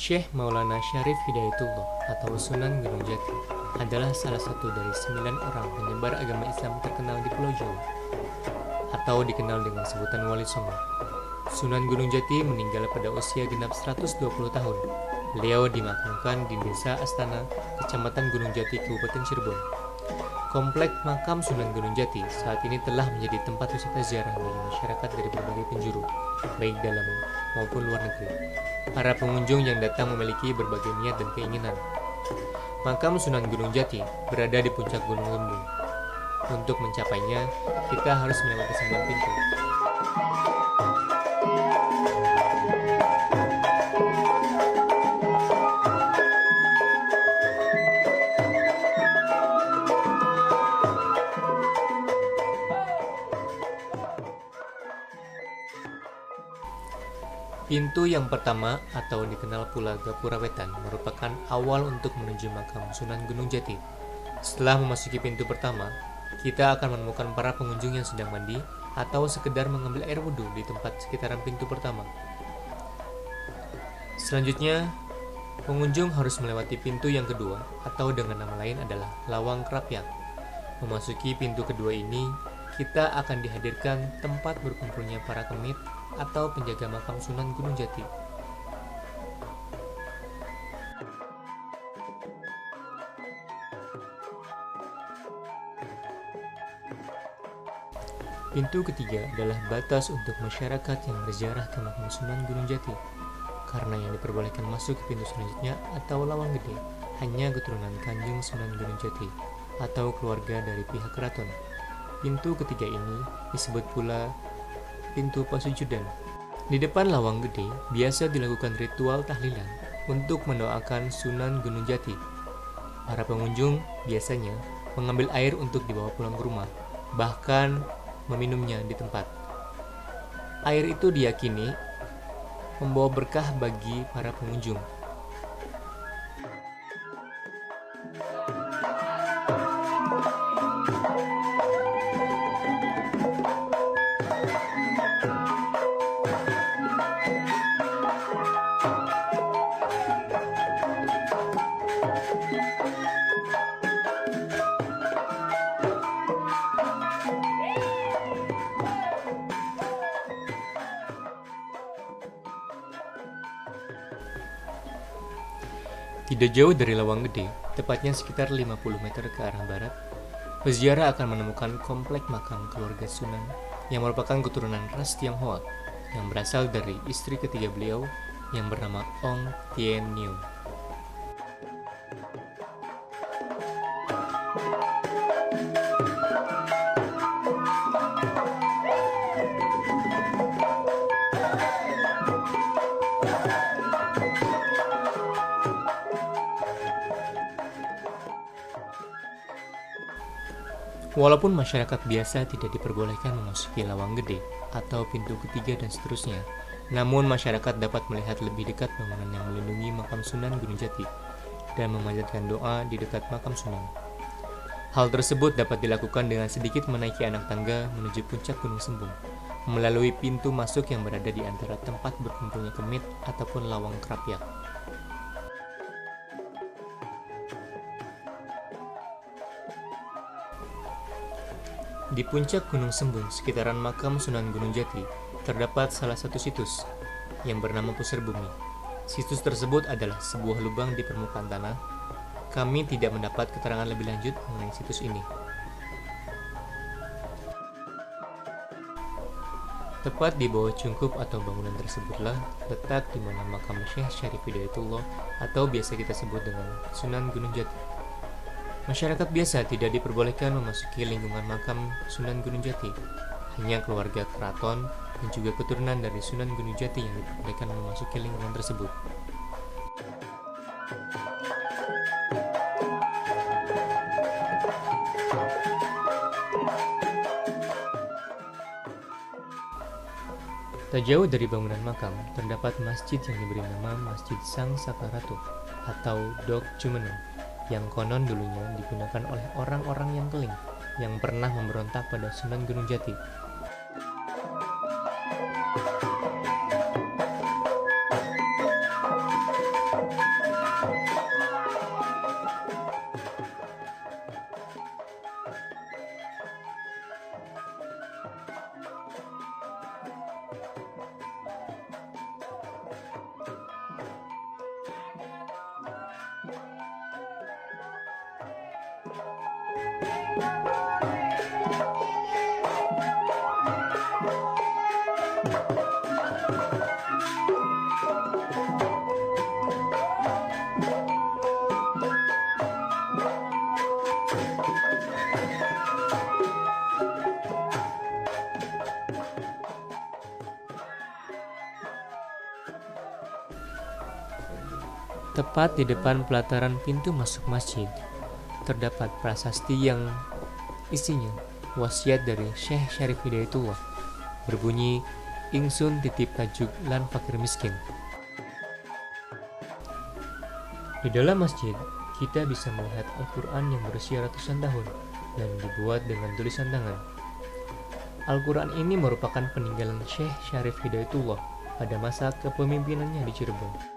Syekh Maulana Syarif Hidayatullah atau Sunan Gunung Jati adalah salah satu dari 9 orang penyebar agama Islam terkenal di Pulau Jawa, atau dikenal dengan sebutan Wali Songo. Sunan Gunung Jati meninggal pada usia genap 120 tahun. Beliau dimakamkan di Desa Astana, Kecamatan Gunung Jati, Kabupaten Cirebon. Komplek makam Sunan Gunung Jati saat ini telah menjadi tempat wisata ziarah bagi masyarakat dari berbagai penjuru, baik dalam maupun luar negeri. Para pengunjung yang datang memiliki berbagai niat dan keinginan. Makam Sunan Gunung Jati berada di puncak Gunung Lembung. Untuk mencapainya, kita harus melewati 9 pintu. Pintu yang pertama atau dikenal pula Gapura Wetan merupakan awal untuk menuju makam Sunan Gunung Jati. Setelah memasuki pintu pertama, kita akan menemukan para pengunjung yang sedang mandi atau sekedar mengambil air wudhu di tempat sekitaran pintu pertama. Selanjutnya, pengunjung harus melewati pintu yang kedua atau dengan nama lain adalah Lawang Krapyak. Memasuki pintu kedua ini, kita akan dihadirkan tempat berkumpulnya para kemit atau penjaga makam Sunan Gunung Jati. Pintu ketiga adalah batas untuk masyarakat yang berziarah ke makam Sunan Gunung Jati, karena yang diperbolehkan masuk ke pintu selanjutnya atau Lawang Gede hanya keturunan Kanjeng Sunan Gunung Jati atau keluarga dari pihak keraton. Pintu ketiga ini disebut pula pintu Pasujudan. Di depan Lawang Gede biasa dilakukan ritual tahlilan untuk mendoakan Sunan Gunung Jati. Para pengunjung biasanya mengambil air untuk dibawa pulang ke rumah, bahkan meminumnya di tempat. Air itu diyakini membawa berkah bagi para pengunjung. Tidak jauh dari Lawang Gede, tepatnya sekitar 50 meter ke arah barat, peziarah akan menemukan komplek makam keluarga Sunan yang merupakan keturunan ras Tionghoa yang berasal dari istri ketiga beliau yang bernama Ong Tien Niu. Walaupun masyarakat biasa tidak diperbolehkan memasuki Lawang Gede atau pintu ketiga dan seterusnya, namun masyarakat dapat melihat lebih dekat bangunan yang melindungi makam Sunan Gunung Jati dan memanjatkan doa di dekat makam Sunan. Hal tersebut dapat dilakukan dengan sedikit menaiki anak tangga menuju puncak Gunung Sembung, melalui pintu masuk yang berada di antara tempat berkumpulnya kemit ataupun Lawang Krapyak. Di puncak Gunung Sembung, sekitaran makam Sunan Gunung Jati, terdapat salah satu situs yang bernama Pusar Bumi. Situs tersebut adalah sebuah lubang di permukaan tanah. Kami tidak mendapat keterangan lebih lanjut mengenai situs ini. Tepat di bawah cungkup atau bangunan tersebutlah letak di mana makam Syekh Syarif Hidayatullah atau biasa kita sebut dengan Sunan Gunung Jati. Masyarakat biasa tidak diperbolehkan memasuki lingkungan makam Sunan Gunung Jati. Hanya keluarga keraton dan juga keturunan dari Sunan Gunung Jati yang diperbolehkan memasuki lingkungan tersebut. Tak jauh dari bangunan makam, terdapat masjid yang diberi nama Masjid Sang Saka Ratu atau Dok Jumeneng, yang konon dulunya digunakan oleh orang-orang yang Keling yang pernah memberontak pada Sunan Gunung Jati. Tepat di depan pelataran pintu masuk masjid, terdapat prasasti yang isinya wasiat dari Syekh Syarif Hidayatullah, berbunyi, "Ingsun titip tajuk lan fakir miskin." Di dalam masjid, kita bisa melihat Al-Quran yang berusia ratusan tahun dan dibuat dengan tulisan tangan. Al-Quran ini merupakan peninggalan Syekh Syarif Hidayatullah pada masa kepemimpinannya di Cirebon.